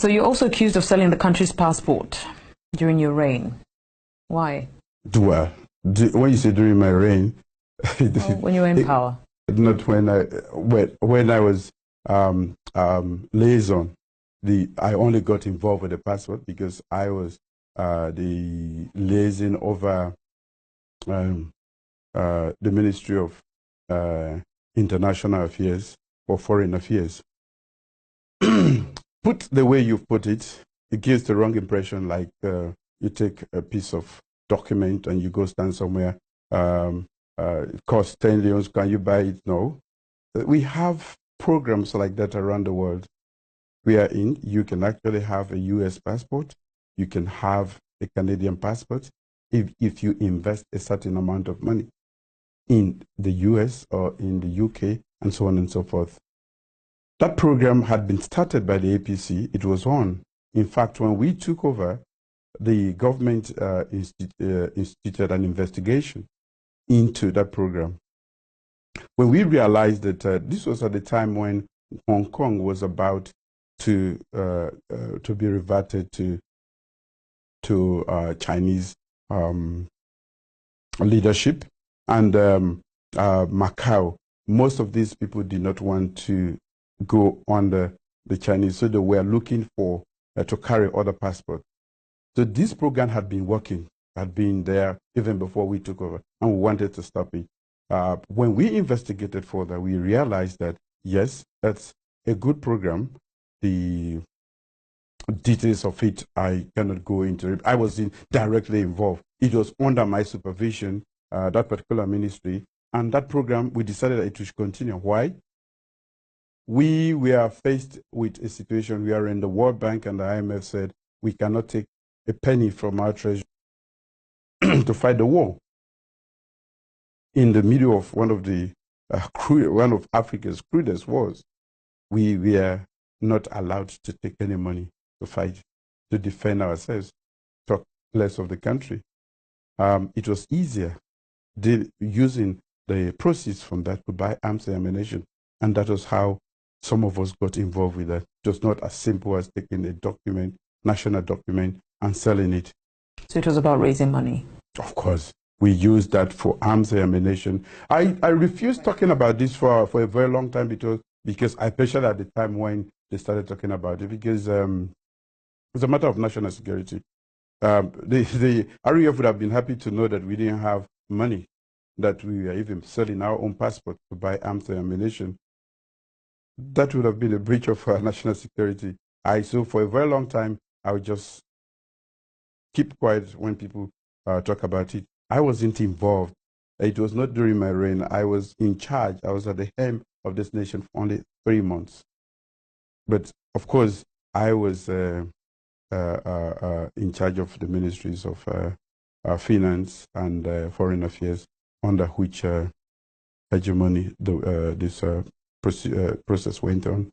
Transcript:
So you're also accused of selling the country's passport during your reign. Why? When you say during my reign, when you were in power. Not when I was liaison. I only got involved with the passport because I was the liaison over the Ministry of International Affairs or Foreign Affairs. Put the way you put it, it gives the wrong impression, like you take a piece of document and you go stand somewhere, it costs 10 leons, can you buy it? No. We have programs like that around the world. We are in, you can actually have a US passport, you can have a Canadian passport if you invest a certain amount of money in the US or in the UK and so on and so forth. That program had been started by the APC. It was on. In fact, when we took over, the government instituted an investigation into that program. When we realized that this was at the time when Hong Kong was about to be reverted to Chinese leadership, and Macau, most of these people did not want to go under the Chinese, so they were looking for to carry other passports. So this program had been working, had been there even before we took over, and we wanted to stop it. When we investigated further, we realized that, yes, that's a good program. The details of it, I cannot go into it. I was directly involved. It was under my supervision, that particular ministry, and that program, we decided that it should continue. Why? We were faced with a situation wherein the World Bank and the IMF said we cannot take a penny from our treasury to fight the war. In the middle of one of Africa's crudest wars, we were not allowed to take any money to fight, to defend ourselves, talk less of the country. It was easier using the proceeds from that to buy arms and ammunition, and that was how some of us got involved with that. It was not as simple as taking a document, national document, and selling it. So it was about raising money? Of course. We used that for arms and ammunition. I refused talking about this for a very long time because especially at the time when they started talking about it, because it's a matter of national security. The RAF would have been happy to know that we didn't have money, that we were even selling our own passport to buy arms and ammunition. That would have been a breach of national security. So for a very long time, I would just keep quiet when people talk about it. I wasn't involved. It was not during my reign. I was in charge. I was at the helm of this nation for only 3 months. But of course, I was in charge of the ministries of finance and foreign affairs, under which hegemony this process went on.